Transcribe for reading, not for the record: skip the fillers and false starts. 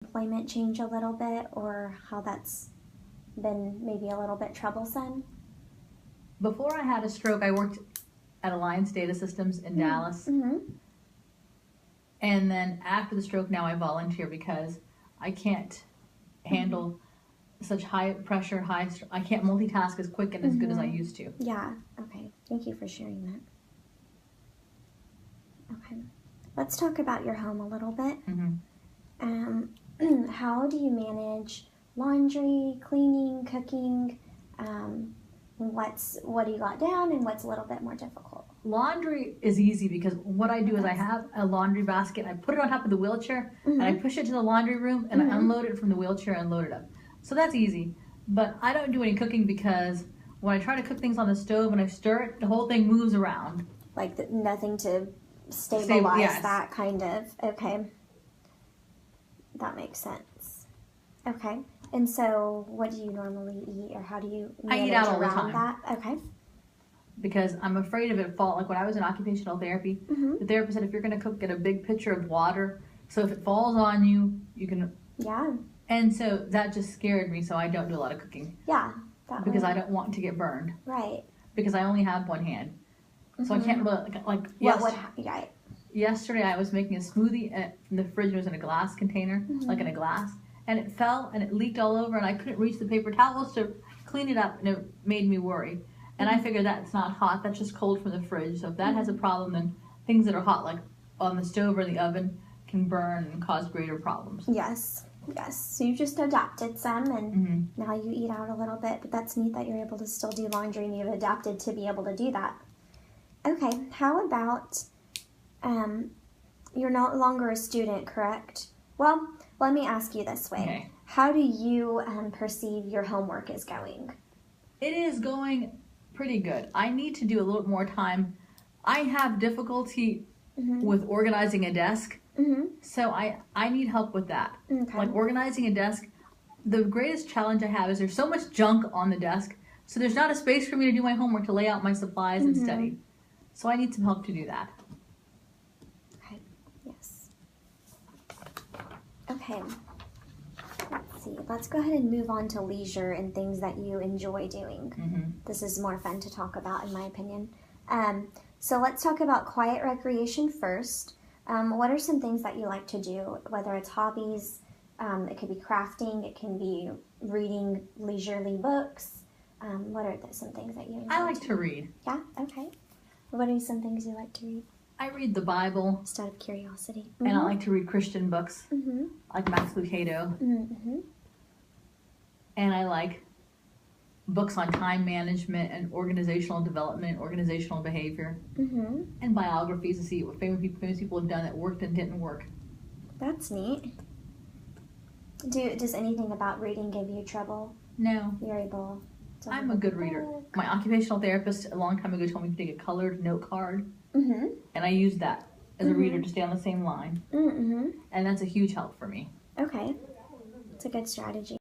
employment change a little bit, or how that's been maybe a little bit troublesome? Before I had a stroke, I worked at Alliance Data Systems in Dallas. Mm-hmm. And then after the stroke, now I volunteer because I can't handle such high pressure, I can't multitask as quick and as good as I used to. Yeah, okay. Thank you for sharing that. Okay. Let's talk about your home a little bit. How do you manage laundry, cleaning, cooking? What do you got down, and what's a little bit more difficult? Laundry is easy because what I do is I have a laundry basket, I put it on top of the wheelchair, and I push it to the laundry room, and I unload it from the wheelchair and load it up. So that's easy. But I don't do any cooking because when I try to cook things on the stove and I stir it, the whole thing moves around. Like nothing to stabilize yes. that kind of. Okay. That makes sense. Okay. And so what do you normally eat, or how do you manage I eat out all the around time. that? Okay. Because I'm afraid of it fall. Like when I was in occupational therapy, the therapist said if you're going to cook, get a big pitcher of water. So if it falls on you, you can... Yeah. And so that just scared me, so I don't do a lot of cooking. Yeah. Because I don't want to get burned. Right. Because I only have one hand. So I can't really, yesterday I was making a smoothie and the fridge was in a glass container, like in a glass, and it fell and it leaked all over and I couldn't reach the paper towels to clean it up, and it made me worry. And I figured that's not hot, that's just cold from the fridge. So if that has a problem, then things that are hot, like on the stove or the oven, can burn and cause greater problems. Yes. Yes. So you just adapted some, and now you eat out a little bit, but that's neat that you're able to still do laundry and you've adapted to be able to do that. Okay. How about, you're no longer a student, correct? Well, let me ask you this way. Okay. How do you perceive your homework is going? It is going pretty good. I need to do a little more time. I have difficulty with organizing a desk. So I need help with that. Okay. Like organizing a desk, the greatest challenge I have is there's so much junk on the desk, so there's not a space for me to do my homework, to lay out my supplies and study. So I need some help to do that. Okay, yes. Okay, let's see. Let's go ahead and move on to leisure and things that you enjoy doing. This is more fun to talk about, in my opinion. So let's talk about quiet recreation first. What are some things that you like to do, whether it's hobbies, it could be crafting, it can be reading leisurely books. What are some things that you enjoy? I like to read. Yeah, okay. What are some things you like to read? I read the Bible. Just out of curiosity. And I like to read Christian books, like Max Lucado. And I like books on time management and organizational development, organizational behavior, and biographies to see what famous people have done that worked and didn't work. That's neat. Does anything about reading give you trouble? No. You're able to... I'm a good reader. My occupational therapist a long time ago told me to take a colored note card, and I used that as a reader to stay on the same line. And that's a huge help for me. Okay. It's a good strategy.